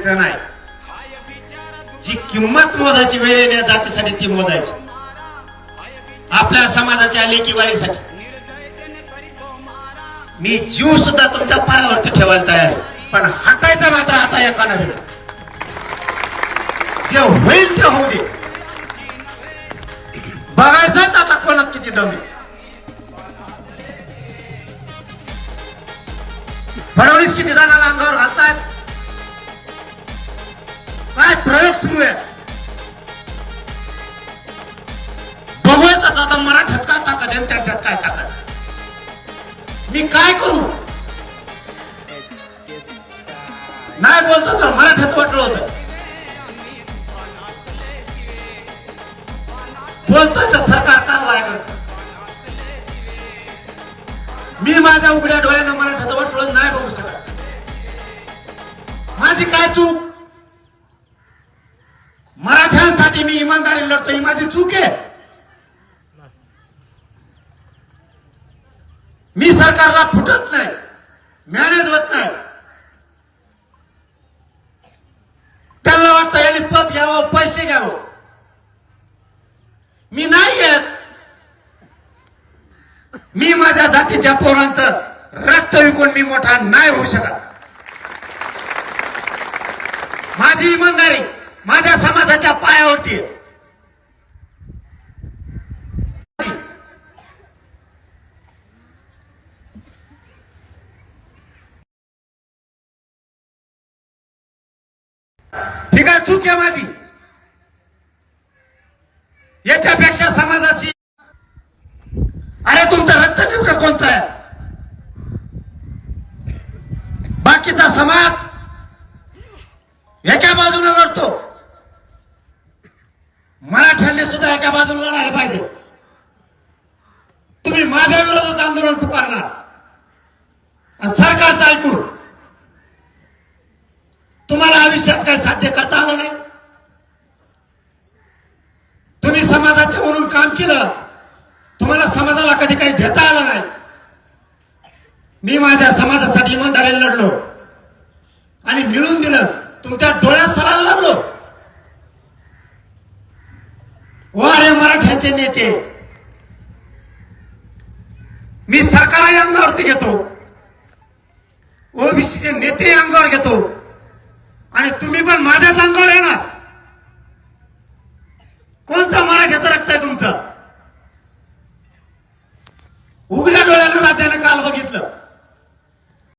नाही, जी किंमत मोजायची वेळ येण्या जातीसाठी ती मोजायची, आपल्या समाजाच्या लेकीवाळीसाठी मी जीव सुद्धा तुमच्या पायावरती ठेवायला तयार आहे, पण हटायचं मात्र आता एका नवीन जे होईल ते होऊ दे. बघायचं आता कोणात किती दम आहे. फडणवीस किती जणांना अंगावर घालतायत, काय प्रयोग सुरू आहे बघूयाच आता. मराठ्यात काय ताकद आहे, त्याच्यात काय ताकद आहे, मी काय करू. नाही बोलतो तर मराठ्यात वाटलं होतं, बोलतोय तर सरकार कारवाई करत. मी माझ्या उघड्या डोळ्यानं मराठ्याचं वाटलं नाही बघू शकत. माझी काय चूक, मराठ्यांसाठी मी इमानदारी लढतो, ही माझी चूक आहे. मी सरकारला फुटत नाही, मॅनेज होत नाही. त्यांना वाटतं यांनी पद घ्यावं, पैसे घ्यावं, मी नाही येत. मी माझ्या जातीच्या पोरांचं रक्त विकून मी मोठा नाही होऊ शकत. माझी इमानदारी माझ्या समाजाच्या पायावरती आहे. ठीक आहे, चूक आहे माझी. याच्यापेक्षा समाजाशी, अरे तुमचं रक्त नेमकं कोणतं आहे. बाकीचा समाज एका बाजूने लढतो, मराठ्यांनी सुद्धा एका बाजूने लढायला पाहिजे. तुम्ही माझ्या विरोधात आंदोलन पुकारणार आणि सरकारचं ऐकून तुम्हाला आयुष्यात काही साध्य करता आलं नाही. तुम्ही समाजाचे म्हणून काम केलं, तुम्हाला समाजाला कधी काही देता आलं नाही. मी माझ्या समाजासाठी इमानदारीने लढलो आणि मिळून दिलं, तुमच्या डोळ्यात सलाम लागलो. वारे मराठ्यांचे नेते, मी सरकारही अंगावरती घेतो, ओबीसीचे नेते अंगावर घेतो,